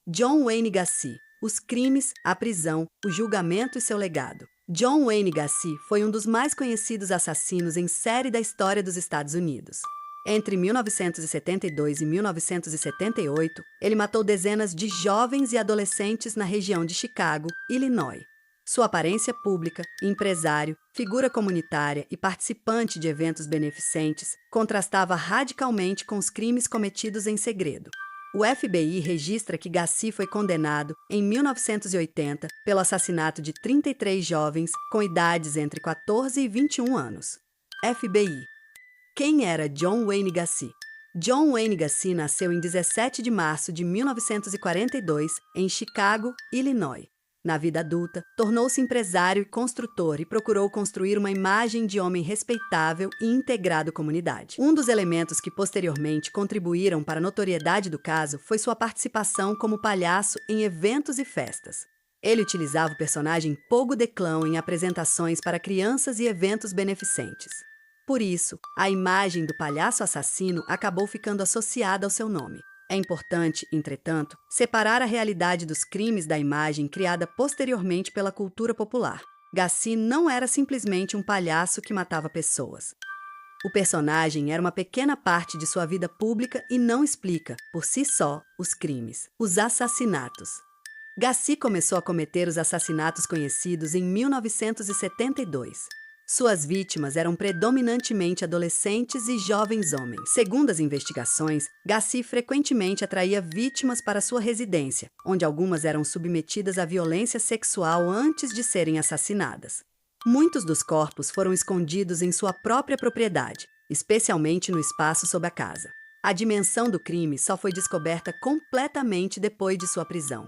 John Wayne Gacy. Os crimes, a prisão, o julgamento e seu legado. John Wayne Gacy foi um dos mais conhecidos assassinos em série da história dos Estados Unidos. Entre 1972 e 1978, ele matou dezenas de jovens e adolescentes na região de Chicago, Illinois. Sua aparência pública, empresário, figura comunitária e participante de eventos beneficentes contrastava radicalmente com os crimes cometidos em segredo. O FBI registra que Gacy foi condenado, em 1980, pelo assassinato de 33 jovens com idades entre 14 e 21 anos. FBI. Quem era John Wayne Gacy? John Wayne Gacy nasceu em 17 de março de 1942, em Chicago, Illinois. Na vida adulta, tornou-se empresário e construtor e procurou construir uma imagem de homem respeitável e integrado à comunidade. Um dos elementos que posteriormente contribuíram para a notoriedade do caso foi sua participação como palhaço em eventos e festas. Ele utilizava o personagem Pogo the Clown em apresentações para crianças e eventos beneficentes. Por isso, a imagem do palhaço assassino acabou ficando associada ao seu nome. É importante, entretanto, separar a realidade dos crimes da imagem criada posteriormente pela cultura popular. Gacy não era simplesmente um palhaço que matava pessoas. O personagem era uma pequena parte de sua vida pública e não explica, por si só, os crimes. Os assassinatos. Gacy começou a cometer os assassinatos conhecidos em 1972. Suas vítimas eram predominantemente adolescentes e jovens homens. Segundo as investigações, Gacy frequentemente atraía vítimas para sua residência, onde algumas eram submetidas à violência sexual antes de serem assassinadas. Muitos dos corpos foram escondidos em sua própria propriedade, especialmente no espaço sob a casa. A dimensão do crime só foi descoberta completamente depois de sua prisão.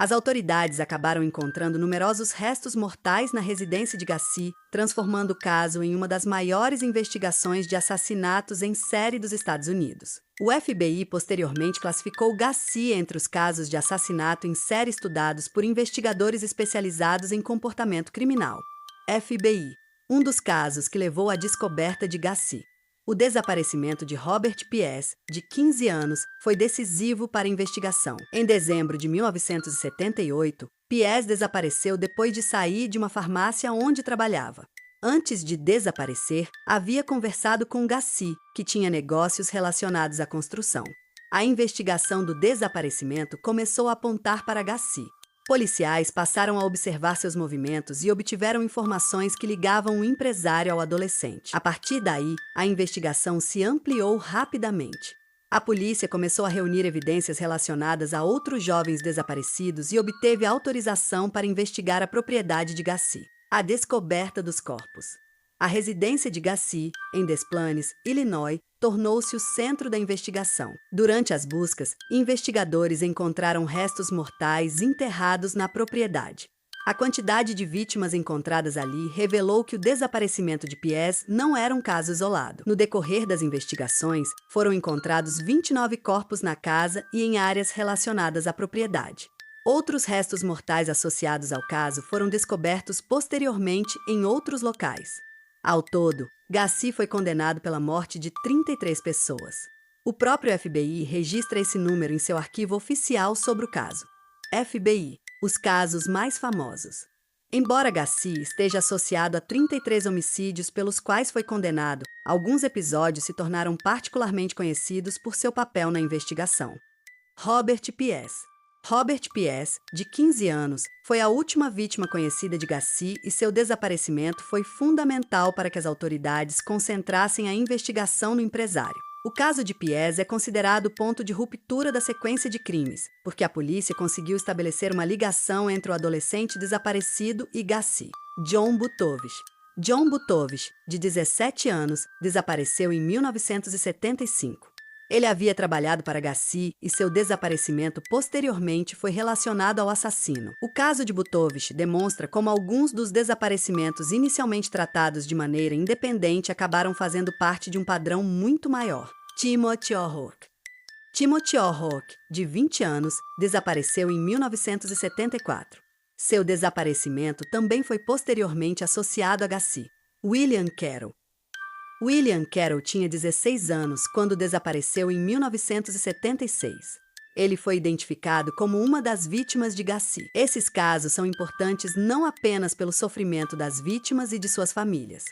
As autoridades acabaram encontrando numerosos restos mortais na residência de Gacy, transformando o caso em uma das maiores investigações de assassinatos em série dos Estados Unidos. O FBI posteriormente classificou Gacy entre os casos de assassinato em série estudados por investigadores especializados em comportamento criminal. FBI. Um dos casos que levou à descoberta de Gacy. O desaparecimento de Robert Piess, de 15 anos, foi decisivo para a investigação. Em dezembro de 1978, Piess desapareceu depois de sair de uma farmácia onde trabalhava. Antes de desaparecer, havia conversado com Gacy, que tinha negócios relacionados à construção. A investigação do desaparecimento começou a apontar para Gacy. Policiais passaram a observar seus movimentos e obtiveram informações que ligavam o empresário ao adolescente. A partir daí, a investigação se ampliou rapidamente. A polícia começou a reunir evidências relacionadas a outros jovens desaparecidos e obteve autorização para investigar a propriedade de Gacy. A descoberta dos corpos. A residência de Gacy, em Des Plaines, Illinois, tornou-se o centro da investigação. Durante as buscas, investigadores encontraram restos mortais enterrados na propriedade. A quantidade de vítimas encontradas ali revelou que o desaparecimento de Piess não era um caso isolado. No decorrer das investigações, foram encontrados 29 corpos na casa e em áreas relacionadas à propriedade. Outros restos mortais associados ao caso foram descobertos posteriormente em outros locais. Ao todo, Gacy foi condenado pela morte de 33 pessoas. O próprio FBI registra esse número em seu arquivo oficial sobre o caso. FBI. Os casos mais famosos. Embora Gacy esteja associado a 33 homicídios pelos quais foi condenado, alguns episódios se tornaram particularmente conhecidos por seu papel na investigação. Robert Piess. Robert Piess, de 15 anos, foi a última vítima conhecida de Gacy e seu desaparecimento foi fundamental para que as autoridades concentrassem a investigação no empresário. O caso de Piess é considerado o ponto de ruptura da sequência de crimes, porque a polícia conseguiu estabelecer uma ligação entre o adolescente desaparecido e Gacy. John Butovish. John Butovish, de 17 anos, desapareceu em 1975. Ele havia trabalhado para Gacy e seu desaparecimento posteriormente foi relacionado ao assassino. O caso de Butovish demonstra como alguns dos desaparecimentos inicialmente tratados de maneira independente acabaram fazendo parte de um padrão muito maior. Timothy O'Rourke. Timothy O'Rourke, de 20 anos, desapareceu em 1974. Seu desaparecimento também foi posteriormente associado a Gacy. William Carroll. William Carroll tinha 16 anos quando desapareceu em 1976. Ele foi identificado como uma das vítimas de Gacy. Esses casos são importantes não apenas pelo sofrimento das vítimas e de suas famílias,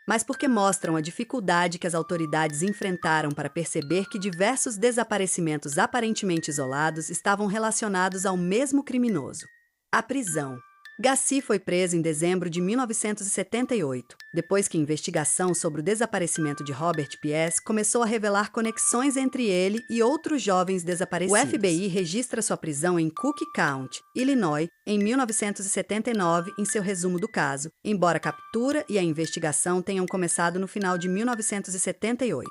mas porque mostram a dificuldade que as autoridades enfrentaram para perceber que diversos desaparecimentos aparentemente isolados estavam relacionados ao mesmo criminoso. A prisão. Gacy foi preso em dezembro de 1978, depois que a investigação sobre o desaparecimento de Robert Piess começou a revelar conexões entre ele e outros jovens desaparecidos. O FBI registra sua prisão em Cook County, Illinois, em 1979, em seu resumo do caso, embora a captura e a investigação tenham começado no final de 1978.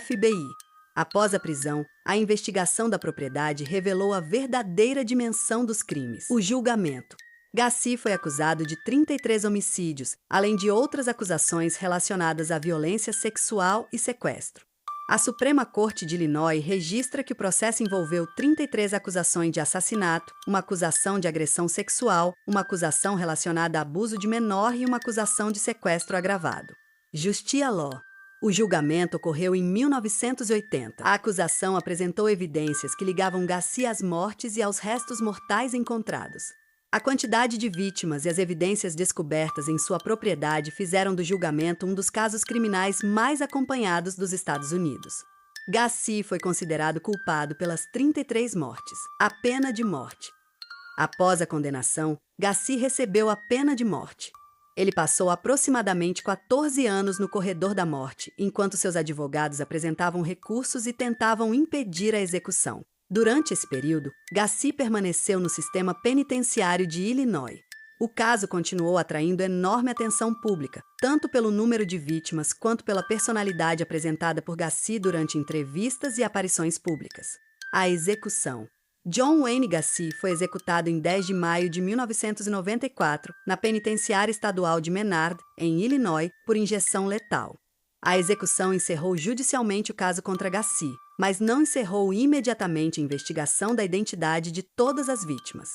FBI. Após a prisão, a investigação da propriedade revelou a verdadeira dimensão dos crimes. O julgamento. Gacy foi acusado de 33 homicídios, além de outras acusações relacionadas à violência sexual e sequestro. A Suprema Corte de Illinois registra que o processo envolveu 33 acusações de assassinato, uma acusação de agressão sexual, uma acusação relacionada a abuso de menor e uma acusação de sequestro agravado. Justia Law. O julgamento ocorreu em 1980. A acusação apresentou evidências que ligavam Gacy às mortes e aos restos mortais encontrados. A quantidade de vítimas e as evidências descobertas em sua propriedade fizeram do julgamento um dos casos criminais mais acompanhados dos Estados Unidos. Gacy foi considerado culpado pelas 33 mortes. A pena de morte. Após a condenação, Gacy recebeu a pena de morte. Ele passou aproximadamente 14 anos no corredor da morte, enquanto seus advogados apresentavam recursos e tentavam impedir a execução. Durante esse período, Gacy permaneceu no sistema penitenciário de Illinois. O caso continuou atraindo enorme atenção pública, tanto pelo número de vítimas quanto pela personalidade apresentada por Gacy durante entrevistas e aparições públicas. A execução. John Wayne Gacy foi executado em 10 de maio de 1994, na penitenciária estadual de Menard, em Illinois, por injeção letal. A execução encerrou judicialmente o caso contra Gacy, mas não encerrou imediatamente a investigação da identidade de todas as vítimas.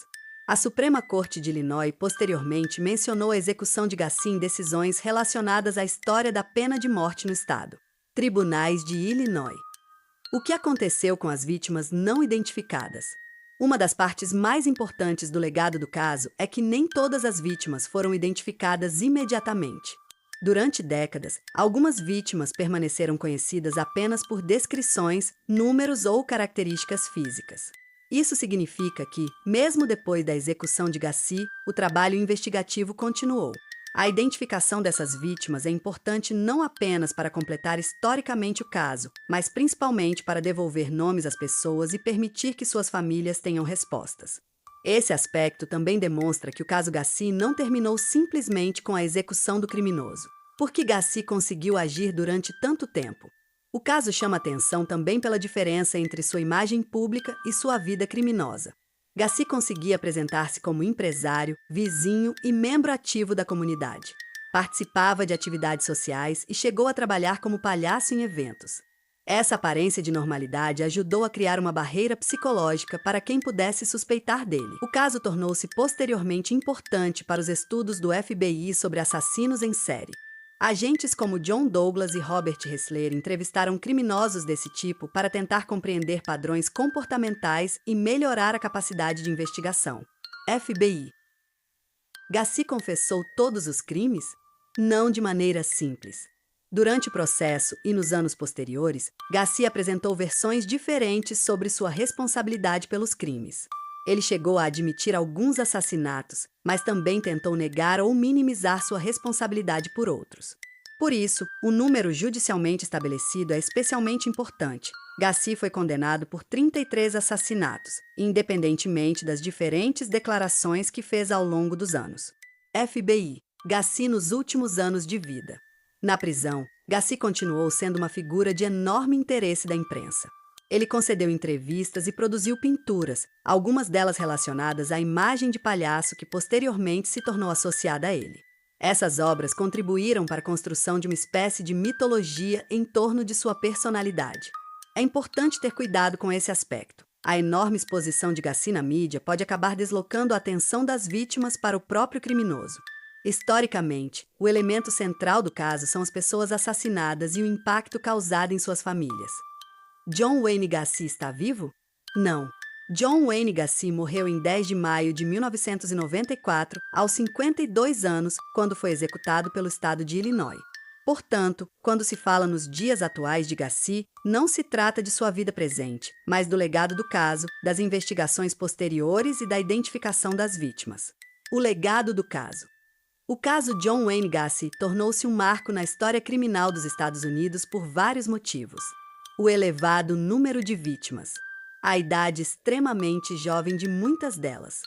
A Suprema Corte de Illinois posteriormente mencionou a execução de Gacy em decisões relacionadas à história da pena de morte no estado. Tribunais de Illinois. O que aconteceu com as vítimas não identificadas? Uma das partes mais importantes do legado do caso é que nem todas as vítimas foram identificadas imediatamente. Durante décadas, algumas vítimas permaneceram conhecidas apenas por descrições, números ou características físicas. Isso significa que, mesmo depois da execução de Gacy, o trabalho investigativo continuou. A identificação dessas vítimas é importante não apenas para completar historicamente o caso, mas principalmente para devolver nomes às pessoas e permitir que suas famílias tenham respostas. Esse aspecto também demonstra que o caso Gacy não terminou simplesmente com a execução do criminoso. Por que Gacy conseguiu agir durante tanto tempo? O caso chama atenção também pela diferença entre sua imagem pública e sua vida criminosa. Gacy conseguia apresentar-se como empresário, vizinho e membro ativo da comunidade. Participava de atividades sociais e chegou a trabalhar como palhaço em eventos. Essa aparência de normalidade ajudou a criar uma barreira psicológica para quem pudesse suspeitar dele. O caso tornou-se posteriormente importante para os estudos do FBI sobre assassinos em série. Agentes como John Douglas e Robert Ressler entrevistaram criminosos desse tipo para tentar compreender padrões comportamentais e melhorar a capacidade de investigação. FBI. Gacy confessou todos os crimes? Não de maneira simples. Durante o processo e nos anos posteriores, Gacy apresentou versões diferentes sobre sua responsabilidade pelos crimes. Ele chegou a admitir alguns assassinatos, mas também tentou negar ou minimizar sua responsabilidade por outros. Por isso, o número judicialmente estabelecido é especialmente importante. Gacy foi condenado por 33 assassinatos, independentemente das diferentes declarações que fez ao longo dos anos. FBI. Gacy nos últimos anos de vida. Na prisão, Gacy continuou sendo uma figura de enorme interesse da imprensa. Ele concedeu entrevistas e produziu pinturas, algumas delas relacionadas à imagem de palhaço que posteriormente se tornou associada a ele. Essas obras contribuíram para a construção de uma espécie de mitologia em torno de sua personalidade. É importante ter cuidado com esse aspecto. A enorme exposição de Gacy na mídia pode acabar deslocando a atenção das vítimas para o próprio criminoso. Historicamente, o elemento central do caso são as pessoas assassinadas e o impacto causado em suas famílias. John Wayne Gacy está vivo? Não, John Wayne Gacy morreu em 10 de maio de 1994, aos 52 anos, quando foi executado pelo estado de Illinois. Portanto, quando se fala nos dias atuais de Gacy, não se trata de sua vida presente, mas do legado do caso, das investigações posteriores e da identificação das vítimas. O legado do caso. O caso John Wayne Gacy tornou-se um marco na história criminal dos Estados Unidos por vários motivos. O elevado número de vítimas. A idade extremamente jovem de muitas delas.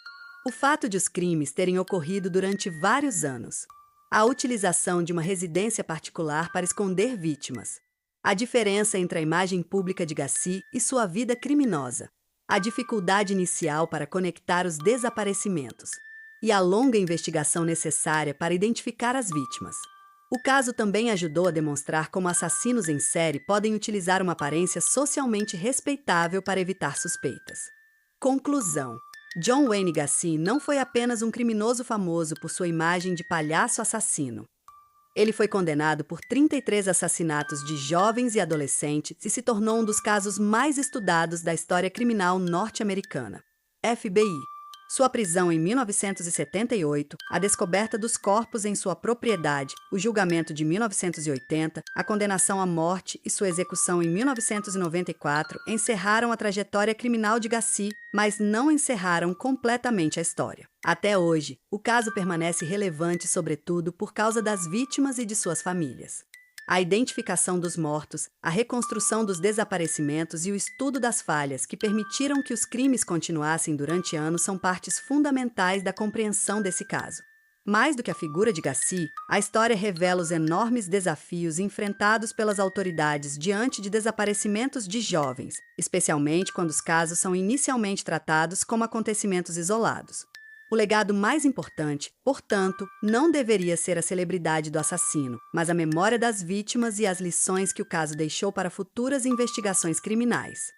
O fato de os crimes terem ocorrido durante vários anos. A utilização de uma residência particular para esconder vítimas. A diferença entre a imagem pública de Gacy e sua vida criminosa. A dificuldade inicial para conectar os desaparecimentos. E a longa investigação necessária para identificar as vítimas. O caso também ajudou a demonstrar como assassinos em série podem utilizar uma aparência socialmente respeitável para evitar suspeitas. Conclusão. John Wayne Gacy não foi apenas um criminoso famoso por sua imagem de palhaço assassino. Ele foi condenado por 33 assassinatos de jovens e adolescentes e se tornou um dos casos mais estudados da história criminal norte-americana. FBI. Sua prisão em 1978, a descoberta dos corpos em sua propriedade, o julgamento de 1980, a condenação à morte e sua execução em 1994 encerraram a trajetória criminal de Gacy, mas não encerraram completamente a história. Até hoje, o caso permanece relevante sobretudo por causa das vítimas e de suas famílias. A identificação dos mortos, a reconstrução dos desaparecimentos e o estudo das falhas que permitiram que os crimes continuassem durante anos são partes fundamentais da compreensão desse caso. Mais do que a figura de Gacy, a história revela os enormes desafios enfrentados pelas autoridades diante de desaparecimentos de jovens, especialmente quando os casos são inicialmente tratados como acontecimentos isolados. O legado mais importante, portanto, não deveria ser a celebridade do assassino, mas a memória das vítimas e as lições que o caso deixou para futuras investigações criminais.